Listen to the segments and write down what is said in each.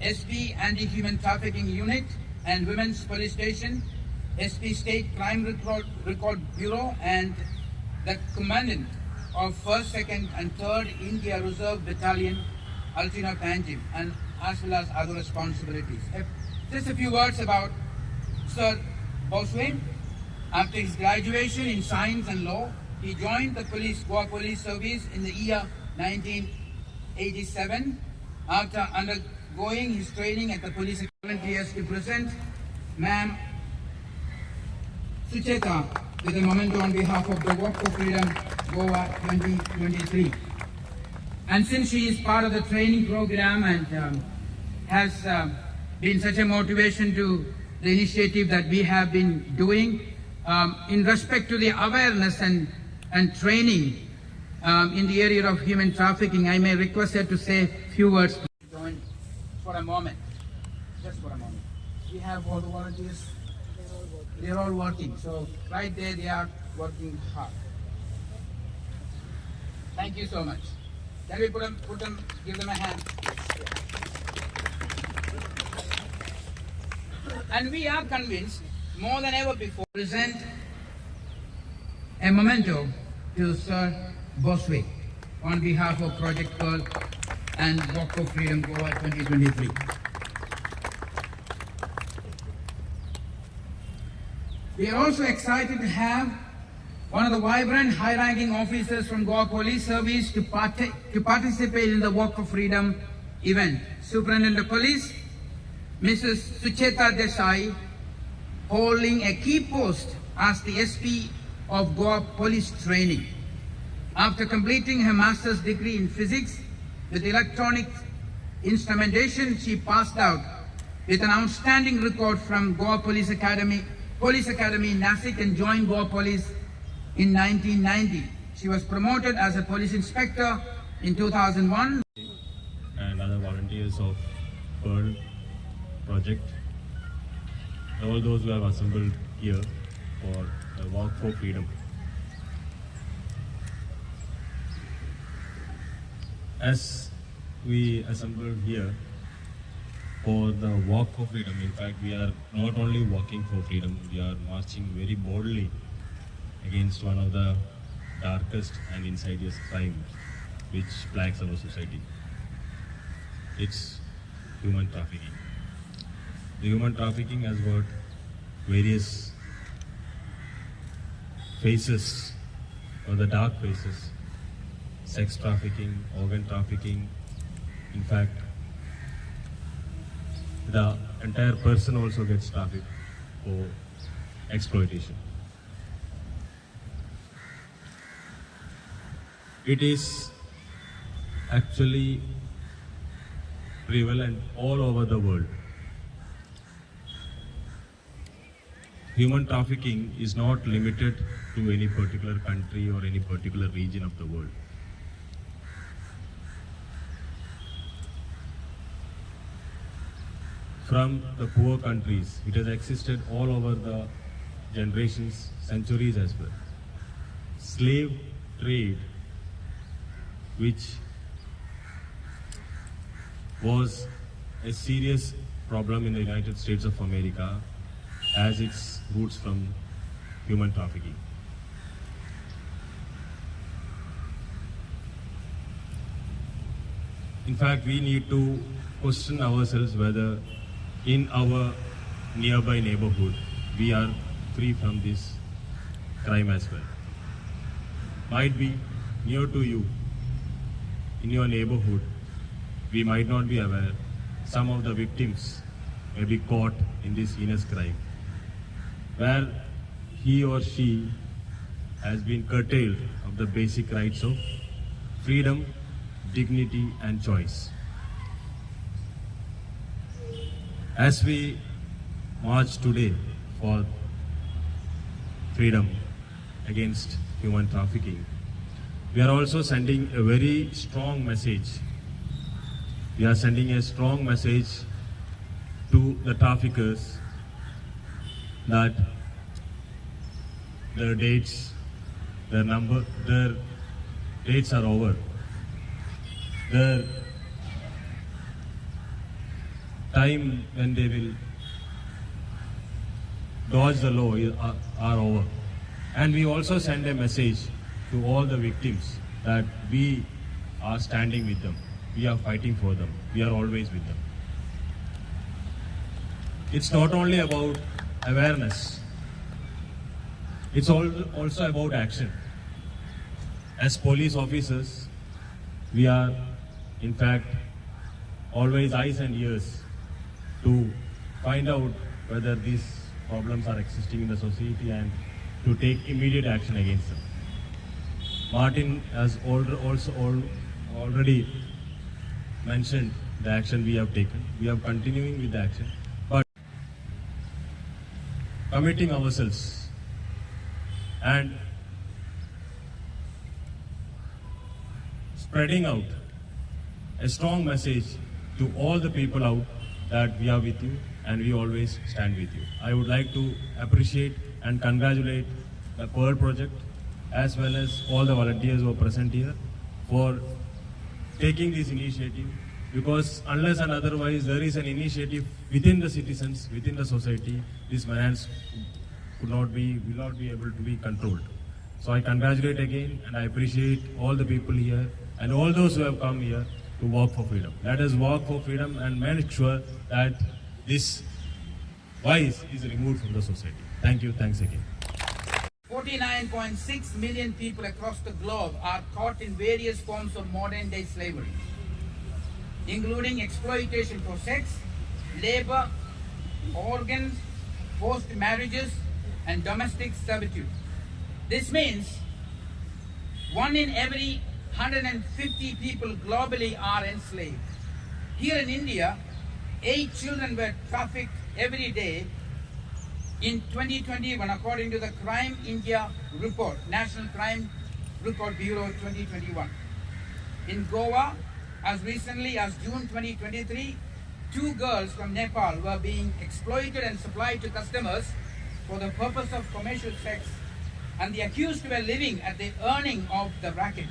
SP Anti-Human Trafficking Unit and Women's Police Station, SP State Crime Record Bureau, and the Commandant of 1st, 2nd and 3rd India Reserve Battalion, Altina Panjim, and as well as other responsibilities. Just a few words about Sir Bosway. After his graduation in Science and Law, he joined the Goa Police Service in the year 1987. After undergoing his training at the police volunteers to present Ma'am Sucheta with a memento on behalf of the Walk for Freedom Goa 2023. And since she is part of the training program and has been such a motivation to the initiative that we have been doing in respect to the awareness and training in the area of human trafficking, I may request her to say a few words. Join for a moment, just for a moment. We have all the volunteers. They're all working. So right there, they are working hard. Thank you so much. Can we give them a hand? And we are convinced, more than ever before, present a memento to Sir Bosway on behalf of Project Pearl and Walk for Freedom Goa 2023. We are also excited to have one of the vibrant, high-ranking officers from Goa Police Service to participate in the Walk for Freedom event. Superintendent of Police, Mrs. Sucheta Desai, holding a key post as the SP of Goa Police Training. After completing her master's degree in physics with electronic instrumentation, she passed out with an outstanding record from Goa Police Academy in Nasik, and joined Goa Police in 1990. She was promoted as a police inspector in 2001. And other volunteers of Pearl Project, all those who have assembled here for the Walk for Freedom. As we assembled here for the Walk for Freedom, in fact, we are not only walking for freedom, we are marching very boldly against one of the darkest and insidious crimes which plagues our society. It's human trafficking. The human trafficking has got various faces, or the dark faces: sex trafficking, organ trafficking. In fact, the entire person also gets trafficked for exploitation. It is actually prevalent all over the world. Human trafficking is not limited to any particular country or any particular region of the world. From the poor countries, it has existed all over the generations, centuries as well. Slave trade, which was a serious problem in the United States of America, has its roots from human trafficking. In fact, we need to question ourselves whether in our nearby neighborhood we are free from this crime as well. Might be near to you, in your neighborhood, we might not be aware. Some of the victims may be caught in this heinous crime, where he or she has been curtailed of the basic rights of freedom, dignity and choice. As we march today for freedom against human trafficking, we are also sending a very strong message. We are sending a strong message to the traffickers that their dates are over. time when they will dodge the law are over. And we also send a message to all the victims that we are standing with them. We are fighting for them. We are always with them. It's not only about awareness. It's also about action. As police officers, we are in fact always eyes and ears to find out whether these problems are existing in the society and to take immediate action against them. Martin has already mentioned the action we have taken. We are continuing with the action, but committing ourselves and spreading out a strong message to all the people out that we are with you and we always stand with you. I would like to appreciate and congratulate the Pearl Project as well as all the volunteers who are present here for taking this initiative, because unless and otherwise there is an initiative within the citizens, within the society, this menace will not be able to be controlled. So I congratulate again and I appreciate all the people here and all those who have come here to walk for freedom. Let us walk for freedom and make sure that this vice is removed from the society. Thank you. Thanks again. 49.6 million people across the globe are caught in various forms of modern day slavery, including exploitation for sex, labor, organs, forced marriages, and domestic servitude. This means 1 in every 150 people globally are enslaved. Here in India, 8 children were trafficked every day in 2021, according to the Crime India report, National Crime Record Bureau 2021. In Goa, as recently as June 2023, 2 girls from Nepal were being exploited and supplied to customers for the purpose of commercial sex, and the accused were living at the earning of the racket.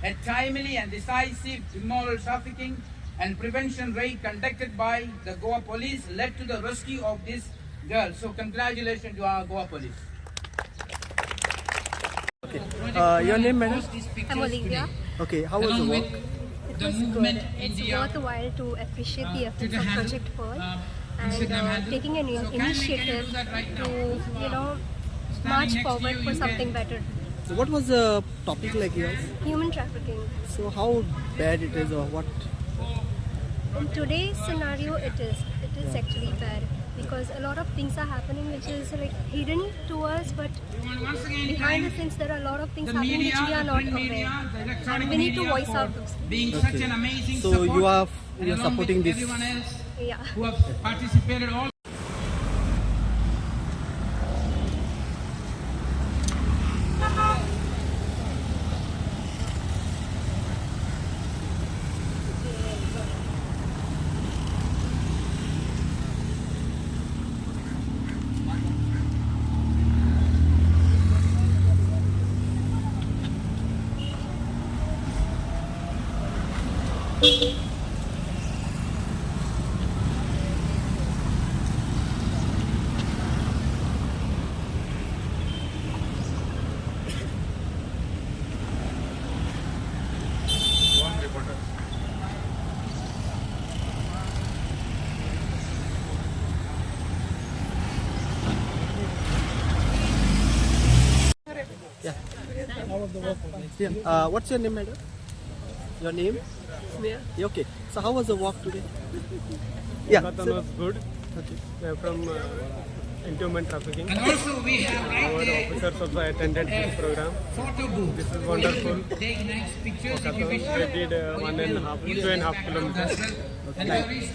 A timely and decisive immoral trafficking and prevention raid conducted by the Goa police led to the rescue of this girl. So congratulations to our Goa police. Okay. Your name, madam? I'm Olivia. Okay. How was the walk? It was good. It's worthwhile to appreciate the efforts of Project Pearl and taking an initiative to, march forward for something better. So what was the topic like yours? Human trafficking. So how bad it is or what? In today's scenario, it is actually bad because a lot of things are happening which is like hidden to us, but behind the scenes there are a lot of things happening which we are not aware. And we need to voice out those things. Being such an amazing So support, you are along supporting with this. everyone else Yeah. who have participated all. Yeah. Yeah. What's your name, madam? Your name? Yeah. Yeah, okay. So how was the walk today? Yeah. Marathon was good. Okay. We are from Inhuman Trafficking. And also we have Our right there officers also attended this program. photo booth. This is wonderful. Take nice pictures if you wish. We did 2.5 kilometers. And there is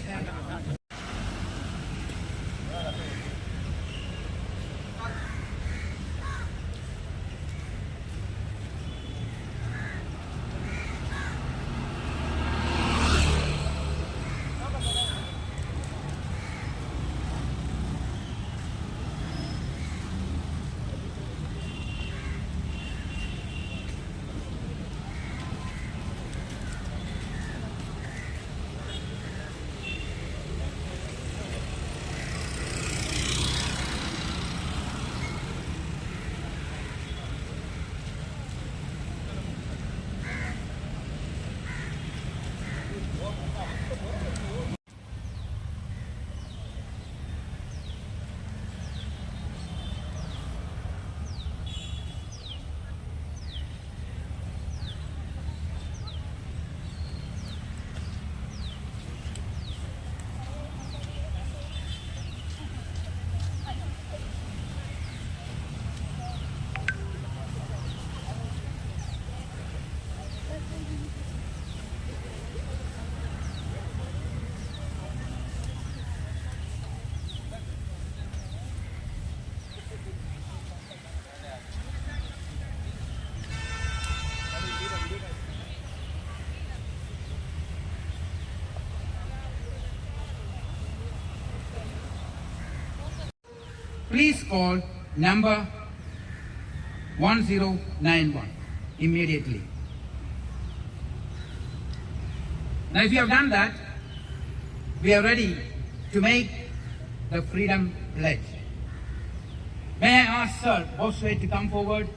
please call number 1091 immediately. Now, if you have done that, we are ready to make the freedom pledge. May I ask Sir Bosway to come forward?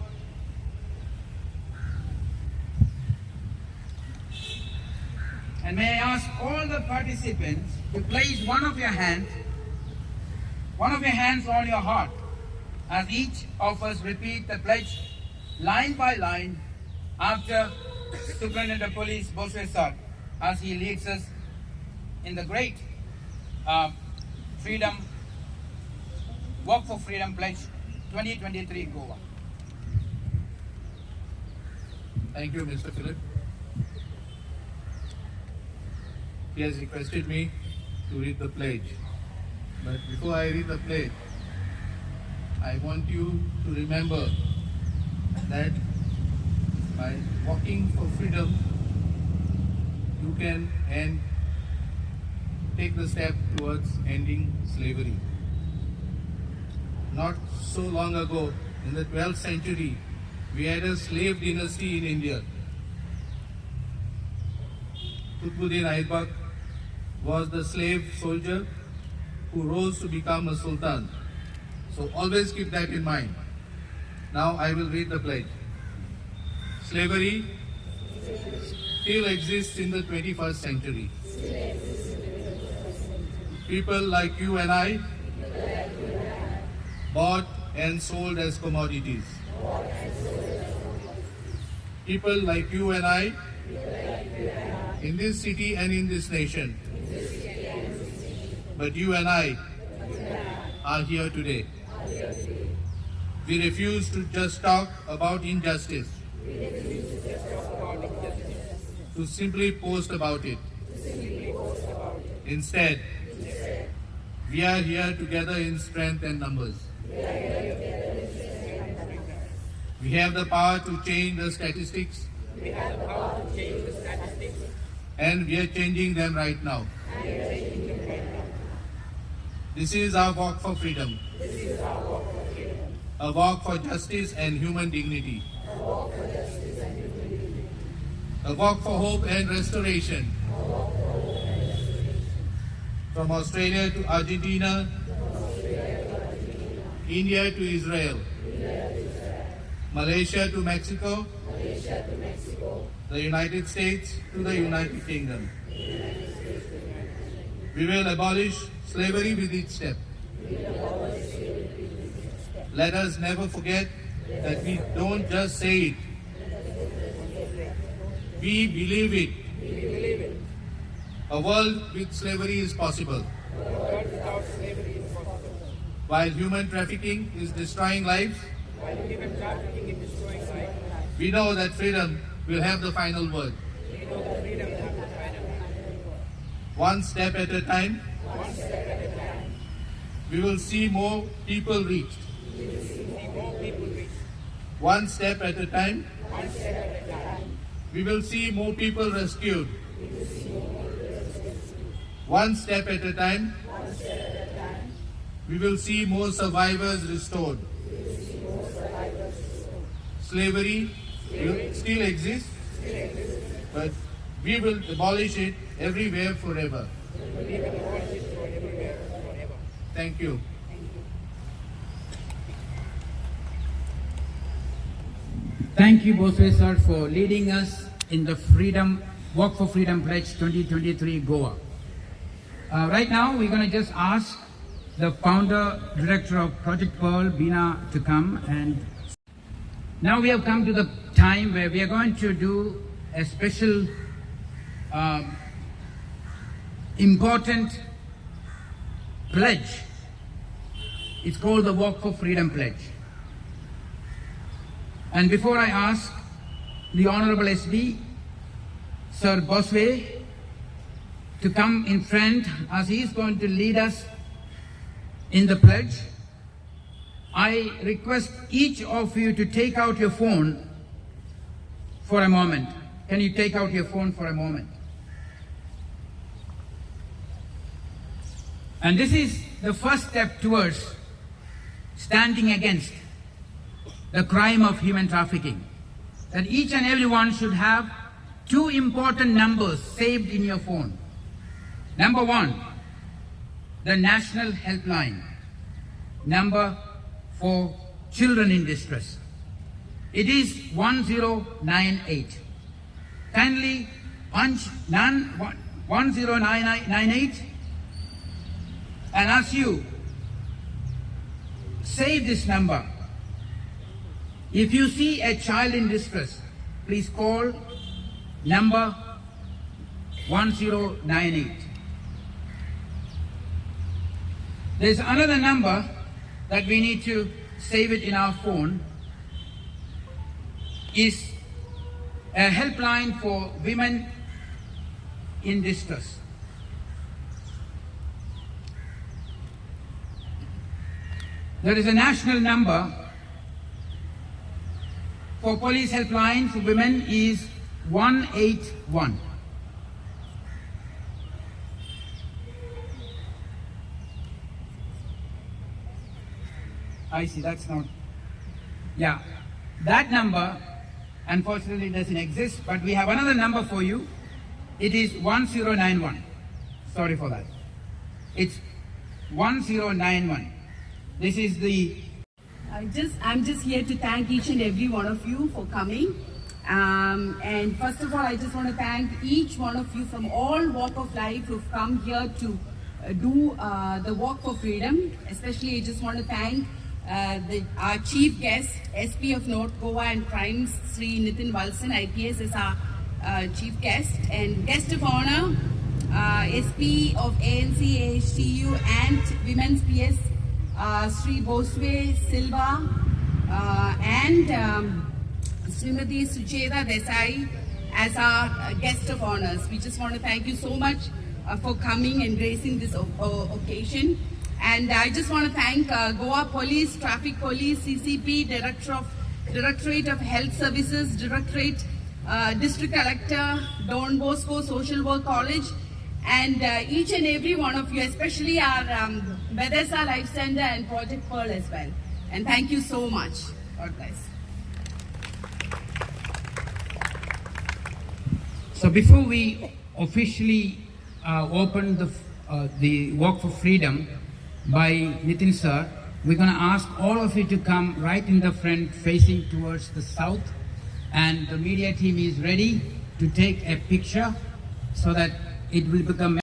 And may I ask all the participants to place one of your hands on your heart as each of us repeat the pledge line by line after Superintendent of Police Bosway Sir as he leads us in the great Freedom Walk for Freedom Pledge 2023 Goa. Thank you, Mr. Philip. He has requested me to read the pledge. But before I read the pledge, I want you to remember that by walking for freedom, you can take the step towards ending slavery. Not so long ago, in the 12th century, we had a slave dynasty in India. Qutbuddin Aibak was the slave soldier who rose to become a sultan. So always keep that in mind. Now I will read the pledge. Slavery still exists in the 21st century. People like you and I, bought and sold as commodities. People like you and I, in this city and in this nation. But you and I are here today. We refuse to just talk about injustice, to simply post about it. Instead, we are here together in strength and numbers. We have the power to change the statistics. And we are changing them right now. This is our walk for freedom. A walk for justice and human dignity. A walk for hope and restoration. From Australia to Argentina, India to Israel, Malaysia to Mexico, the United States to the United Kingdom. We will abolish slavery with each step. Let us never forget that we don't just say it. We believe it. A world with slavery is possible. While human trafficking is destroying lives, we know that freedom will have the final word. One step at a time, we will see more people reached. One step at a time, we will see more people rescued. One step at a time, we will see more survivors restored. Slavery will still exist, but we will abolish it everywhere forever. Thank you. Thank you, Bosway Sir, for leading us in the Freedom Walk for Freedom Pledge 2023 Goa. Right now, we're going to just ask the founder, director of Project Pearl, Bina, to come. And now we have come to the time where we are going to do a special, important pledge. It's called the Walk for Freedom Pledge. And before I ask the Honorable SB, Sir Bosway, to come in front as he is going to lead us in the pledge, I request each of you to take out your phone for a moment. Can you take out your phone for a moment? And this is the first step towards standing against the crime of human trafficking, that each and everyone should have two important numbers saved in your phone. Number one, the national helpline number for children in distress. It is 1098. Kindly punch 1098, and as you save this number, if you see a child in distress, please call number 1098. There's another number that we need to save it in our phone, is a helpline for women in distress. There is a national number for police helpline for women is 181. I see, that's not, yeah, that number unfortunately doesn't exist, but we have another number for you. It is 1091. Sorry for that. It's 1091. This is the... I'm just here to thank each and every one of you for coming. And first of all, I just want to thank each one of you from all walk of life who've come here to do the Walk for Freedom. Especially, I just want to thank our chief guest, SP of North Goa and Crimes, Sri Nitin Walson, IPS, is our chief guest. And guest of honor, SP of ANC, AHTU and Women's PS, Sri Boswe Silva, and Srimati Sucheta Desai as our guest of honors. We just want to thank you so much for coming and gracing this occasion. And I just want to thank Goa Police, Traffic Police, CCP, Directorate of Health Services, Directorate, District Collector, Don Bosco Social Work College, and each and every one of you, especially our Bethesda Life Center and Project Pearl as well. And thank you so much. God bless. So before we officially open the Walk for Freedom by Nitin sir, we're going to ask all of you to come right in the front facing towards the south, and the media team is ready to take a picture so that it will become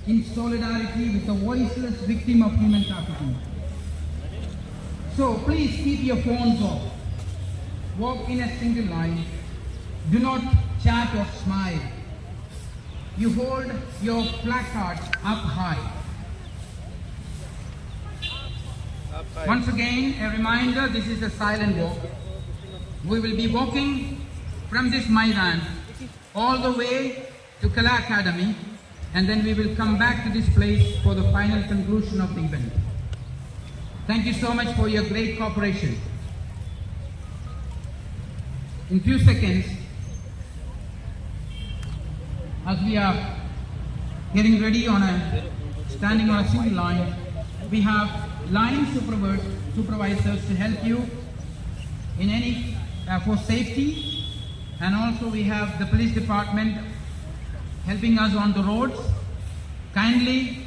in solidarity with the voiceless victim of human trafficking. So please keep your phones off. Walk in a single line. Do not chat or smile. You hold your placards up high. Once again, a reminder, this is a silent walk. We will be walking from this Maidan all the way to Kala Academy, and then we will come back to this place for the final conclusion of the event. Thank you so much for your great cooperation. In few seconds, as we are getting ready standing on a single line, we have line supervisors to help you in any for safety, and also we have the police department helping us on the roads. Kindly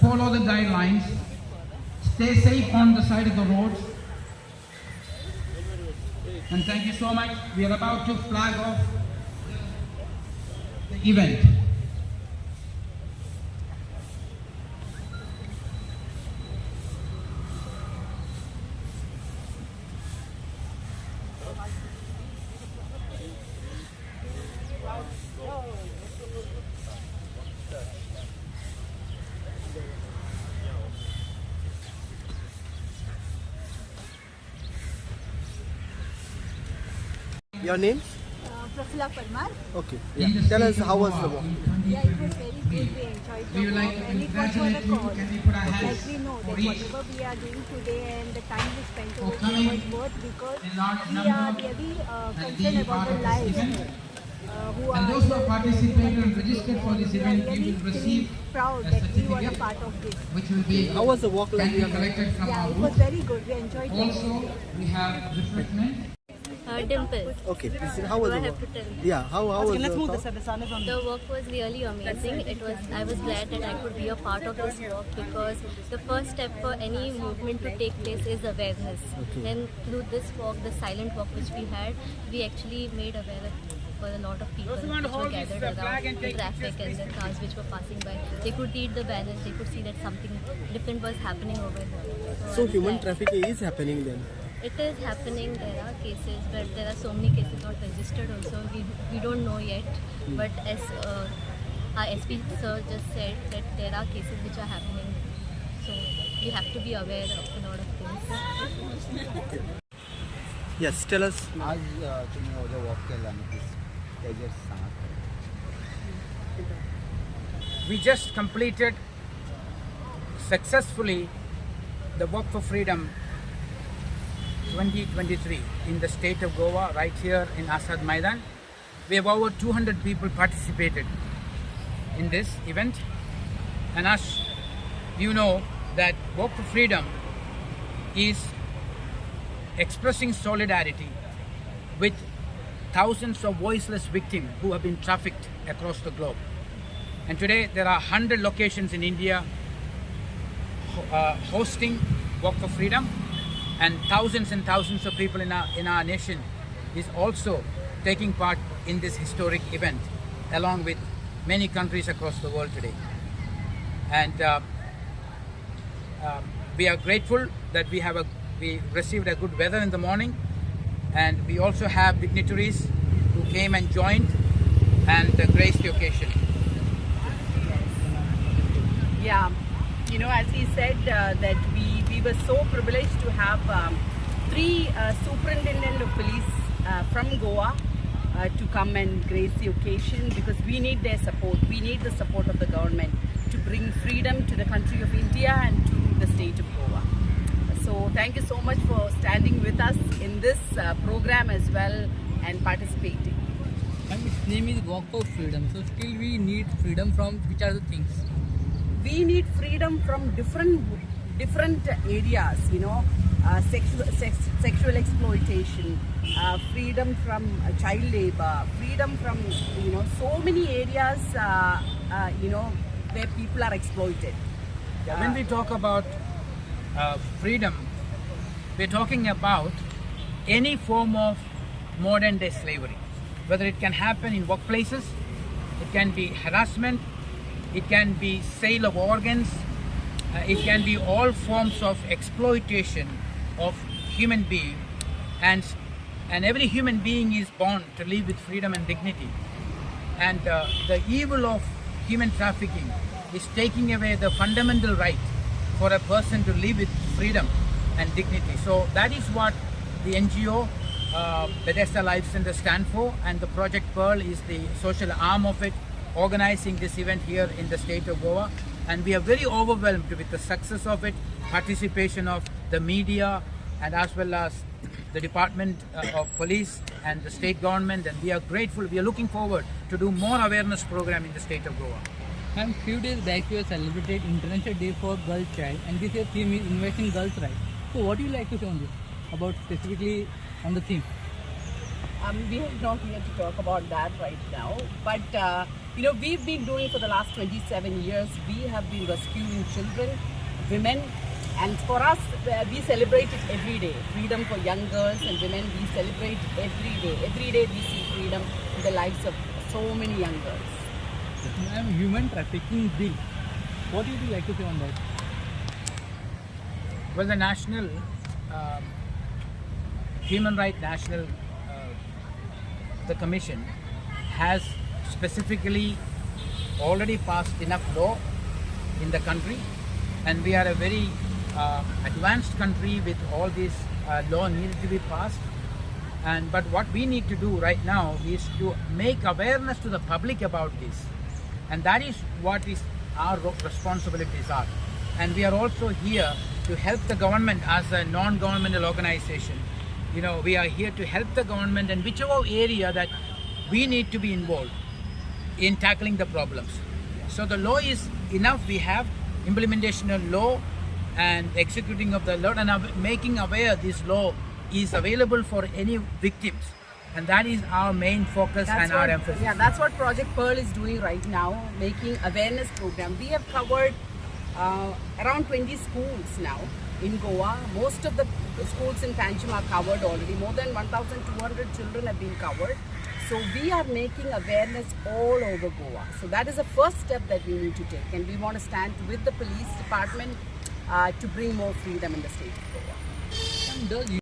follow the guidelines Stay safe on the side of the roads. And thank you so much. We are about to flag off the event. Your name? Prafula Parmar. Okay. Yeah. Tell us how was the walk? Yeah, it was very good. We enjoyed the walk and it was for a cause. Like we know that whatever we are doing today and the time we spent over here was worth because we are really concerned about the lives who And are those who have participated and registered for this event, you really will receive proud a that we were a certificate part of this. which will be How was the walk like? collected from Yeah, our it was booth. very good. We enjoyed it. Also, we have refreshment. Dimple. Okay, please. How was Do I the have walk? to tell? Yeah, how was the talk? The walk was really amazing. I was glad that I could be a part of this walk because the first step for any movement to take place is awareness. And through this walk, the silent walk which we had, we actually made aware for a lot of people which were gathered around the traffic and the cars which were passing by. They could read the banners, they could see that something different was happening over here. So I'm human glad. trafficking is happening then? It is happening. There are cases, but there are so many cases not registered also. We don't know yet. But as our SP sir just said that there are cases which are happening. So we have to be aware of a lot of things. Yes, tell us. आज तुम्ही उद्या walk केला ना please त्याचे सांगा. We just completed successfully the Walk for Freedom 2023 in the state of Goa, right here in Asad Maidan. We have over 200 people participated in this event. And as you know, that Walk for Freedom is expressing solidarity with thousands of voiceless victims who have been trafficked across the globe. And today there are 100 locations in India hosting Walk for Freedom, and thousands of people in our nation is also taking part in this historic event, along with many countries across the world today. And we are grateful that we received a good weather in the morning, and we also have dignitaries who came and joined and graced the occasion. Yeah, you know, as he said, that we were so privileged to have three superintendent of police from Goa to come and grace the occasion, because we need their support. We need the support of the government to bring freedom to the country of India and to the state of Goa. So thank you so much for standing with us in this program as well and participating. And its name is Walk for Freedom. So still we need freedom from which are the things? We need freedom from different areas, you know, sexual exploitation, freedom from child labor, freedom from, you know, so many areas, you know, where people are exploited. When we talk about freedom, we're talking about any form of modern day slavery, whether it can happen in workplaces, it can be harassment, it can be sale of organs, it can be all forms of exploitation of human being, and every human being is born to live with freedom and dignity. And the evil of human trafficking is taking away the fundamental right for a person to live with freedom and dignity. So that is what the NGO Bethesda Life Center stand for, and the Project Pearl is the social arm of it, organizing this event here in the state of Goa. And we are very overwhelmed with the success of it, participation of the media and as well as the Department of Police and the state government, and we are grateful. We are looking forward to do more awareness program in the state of Goa. And few days back we have celebrated International Day for Girl Child, and this year theme is investing girls' rights. So what do you like to say on this, about specifically on the theme? We have not here to talk about that right now, but you know, we've been doing for the last 27 years, we have been rescuing children, women, And for us, we celebrate it every day. Freedom for young girls and women, we celebrate every day. Every day we see freedom in the lives of so many young girls. Ma'am, human trafficking bill. What would you like to say on that? Well, the National Human Rights National the Commission has specifically already passed enough law in the country, and we are a very advanced country with all these law needed to be passed. But what we need to do right now is to make awareness to the public about this, and that is what is our responsibilities are. And we are also here to help the government as a non-governmental organization. You know, we are here to help the government in whichever area that we need to be involved in tackling the problems. So the law is enough. We have implementation of law and executing of the law, and making aware this law is available for any victims. And that is our main focus and our emphasis. Yeah, that's what Project Pearl is doing right now, making awareness program. We have covered around 20 schools now in Goa. Most of the schools in Panjim are covered already. More than 1,200 children have been covered. So we are making awareness all over Goa. So that is the first step that we need to take, and we want to stand with the police department to bring more freedom in the state of Goa. And does